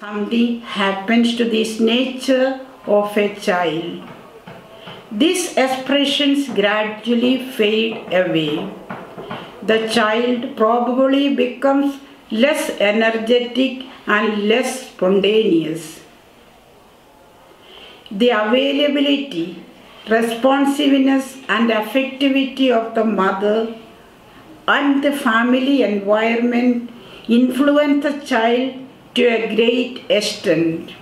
something happens to this nature of a child. These expressions gradually fade away. The child probably becomes less energetic and less spontaneous. The availability, responsiveness and affectivity of the mother and the family environment influence the child to a great extent.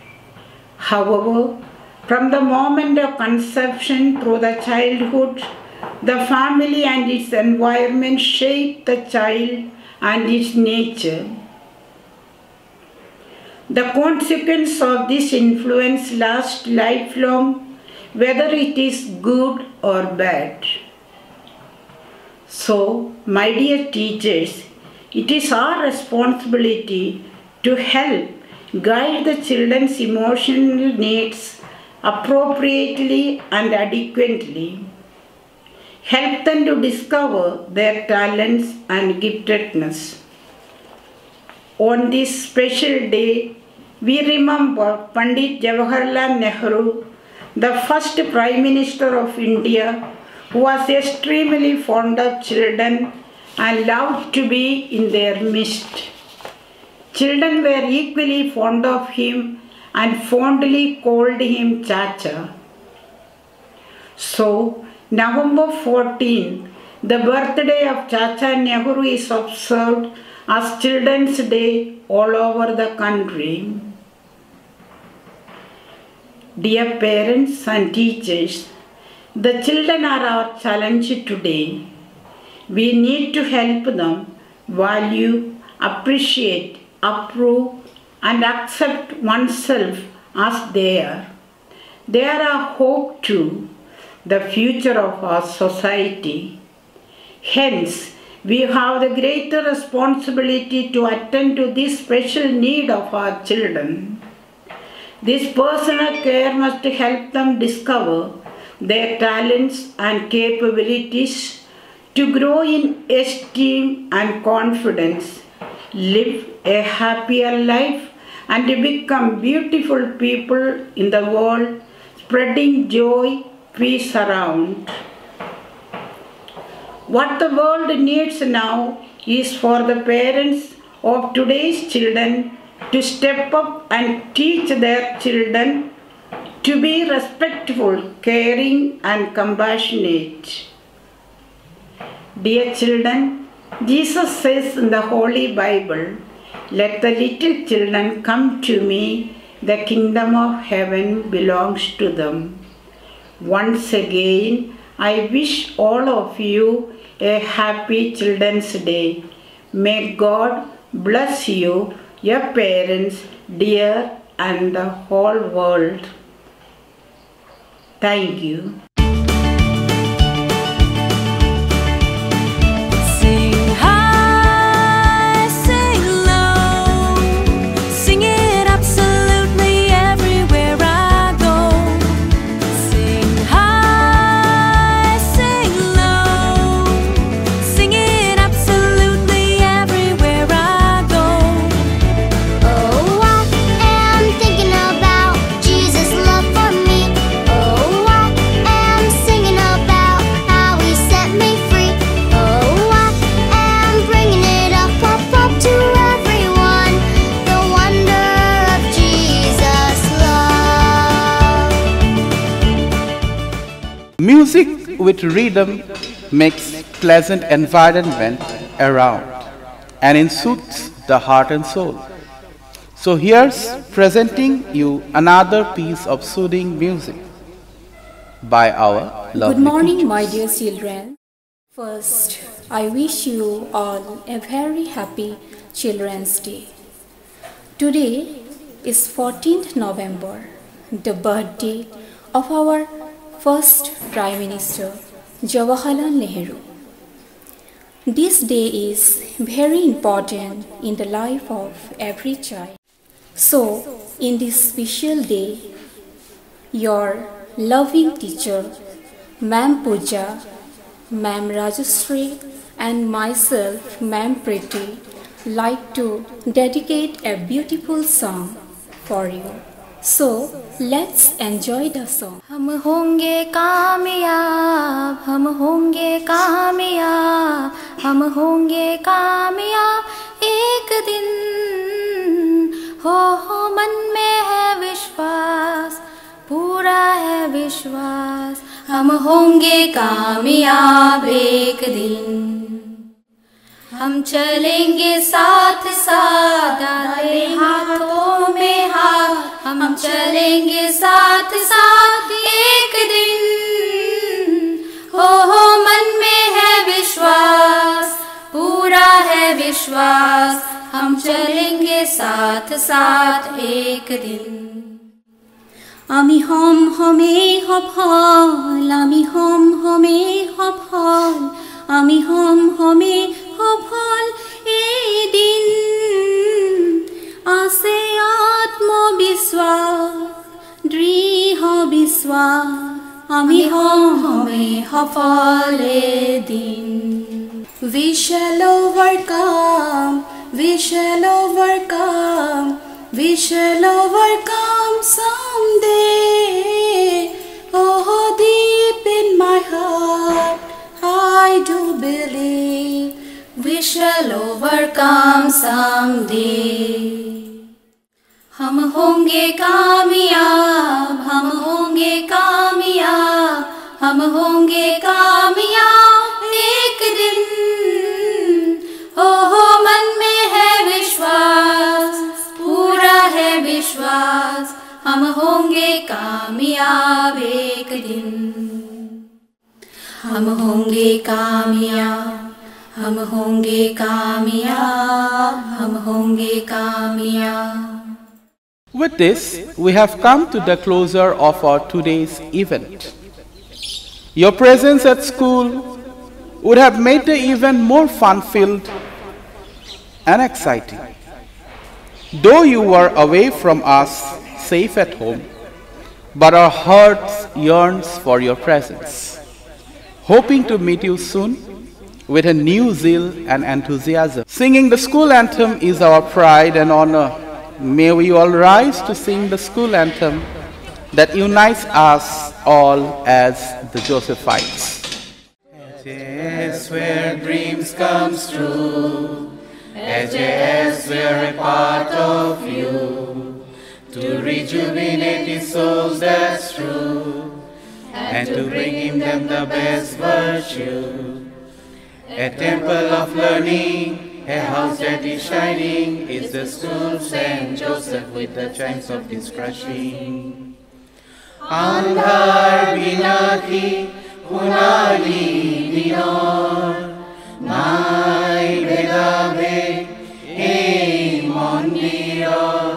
However, from the moment of conception through the childhood, the family and its environment shape the child and its nature. The consequence of this influence lasts lifelong, whether it is good or bad. So, my dear teachers, it is our responsibility to help guide the children's emotional needs appropriately and adequately. Help them to discover their talents and giftedness. On this special day, we remember Pandit Jawaharlal Nehru, the first Prime Minister of India, who was extremely fond of children and loved to be in their midst. Children were equally fond of him and fondly called him Chacha. So, November 14th, the birthday of Chacha Nehru is observed as Children's Day all over the country. Dear parents and teachers, the children are our challenge today. We need to help them value, appreciate, approve and accept oneself as they are. They are our hope too, the future of our society. Hence, we have the greater responsibility to attend to this special need of our children. This personal care must help them discover their talents and capabilities to grow in esteem and confidence, live a happier life, and to become beautiful people in the world, spreading joy, peace around. What the world needs now is for the parents of today's children to step up and teach their children to be respectful, caring, and compassionate. Dear children, Jesus says in the Holy Bible, "Let the little children come to me, the kingdom of heaven belongs to them." Once again, I wish all of you a happy Children's Day. May God bless you, your parents, dear, and the whole world. Thank you. Music with rhythm makes pleasant environment around and it soothes the heart and soul. So here's presenting you another piece of soothing music by our lovely Good morning, teachers. my dear children. First, I wish you all a very happy Children's Day. Today is 14th November, the birthday of our first Prime Minister, Jawaharlal Nehru. This day is very important in the life of every child. So, in this special day, your loving teacher, Ma'am Pooja, Ma'am Rajashree, and myself, Ma'am Priti, like to dedicate a beautiful song for you. So let's enjoy the song. हम होंगे कामयाब, हम होंगे कामयाब, हम होंगे कामयाब एक दिन। हो मन में है विश्वास, पूरा है विश्वास, हम होंगे कामयाब एक दिन। हम चलेंगे साथ साथ, डाले हाथों में हाथ, हम चलेंगे साथ साथ एक दिन। हो मन में है विश्वास, पूरा है विश्वास, हम चलेंगे साथ साथ एक दिन। আমি হম হমে সফল, আমি হম হমে সফল, আমি হম হমে সফল এদিন। আছে আত্মবিশ্বাস, দৃঢ় বিশ্বাস, আমি হম হমে সফল এদিন। We shall overcome, we shall overcome, we shall overcome someday. Oh, deep in my heart, I do believe we shall overcome someday. हम होंगे कामयाब, हम होंगे कामयाब, हम होंगे कामयाब एक दिन। हो मन में है विश्वास, पूरा है विश्वास, हम होंगे कामयाब एक दिन। हम होंगे कामयाब, हम होंगे कामयाब, हम होंगे कामयाब। With this, we have come to the closure of our today's event. Your presence at school would have made the event more fun-filled and exciting. Though you were away from us, safe at home, but our hearts yearns for your presence. Hoping to meet you soon with a new zeal and enthusiasm. Singing the school anthem is our pride and honor. May we all rise to sing the school anthem that unites us all as the Josephites. AJS where dreams come true, AJS we're a part of you, to rejuvenate his souls, that's true, and to bring him them the best virtue. A temple of learning, a house that is shining, is the school St. Joseph with the chimes of discretion. Andhar binaki hunali dinor, nai bedabe ei mondiror.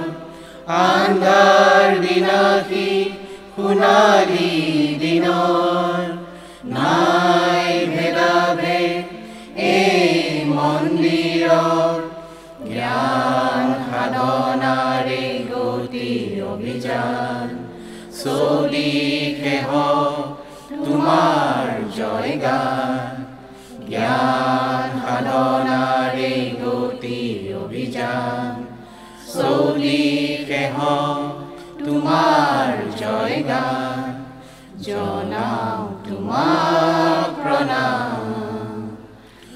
Andhar binaki hunali dinor, nai bedabe ei mondiror. জ্ঞান সাধনাৰে গতি অভিযান, চলিহে তোমাৰ জয়গান। জ্ঞান সাধনাৰে গতি অভিযান, চলিহে তোমাৰ জয়গান। জনাও তোমাক প্ৰণাম,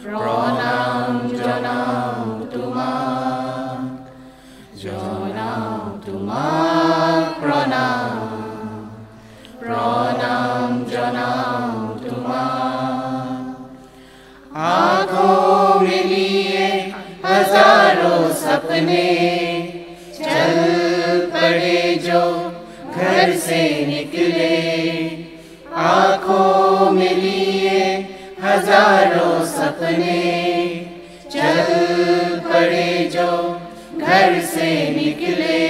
প্ৰণাম জনাও তোমাক, জনাও তোমাক প্ৰণাম, প্ৰণাম জনাও তোমাক। आँखों में लिए हजारों सपने, चल पड़े जो घर से निकले। आँखों में लिए हजारों सपने, चल पड़े जो घर से निकले।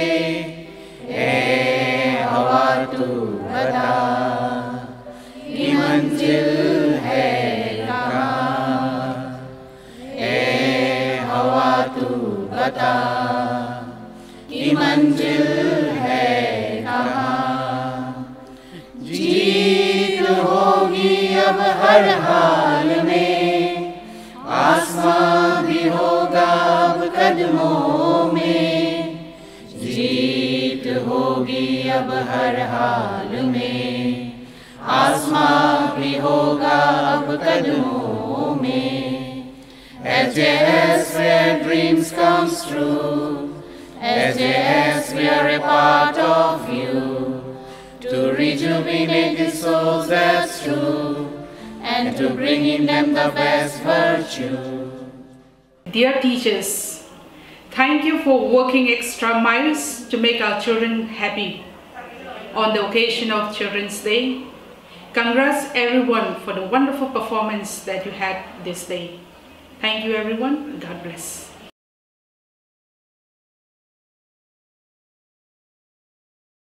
ए हवा तू बता ये मंजिल है कहाँ, ए हवा तू बता ये मंजिल है कहाँ। जीत होगी अब हर हाल में, आसमां भी होगा अब कदमों में। जीत होगी अब हर हाल में, आसमां भी होगा अब कदमों में। SJS where dreams comes true, SJS we are a part of you, to rejuvenate the souls that's true, and to bring in them the best virtue. Dear teachers, thank you for working extra miles to make our children happy on the occasion of Children's Day. Congrats everyone for the wonderful performance that you had this day. Thank you everyone. God bless.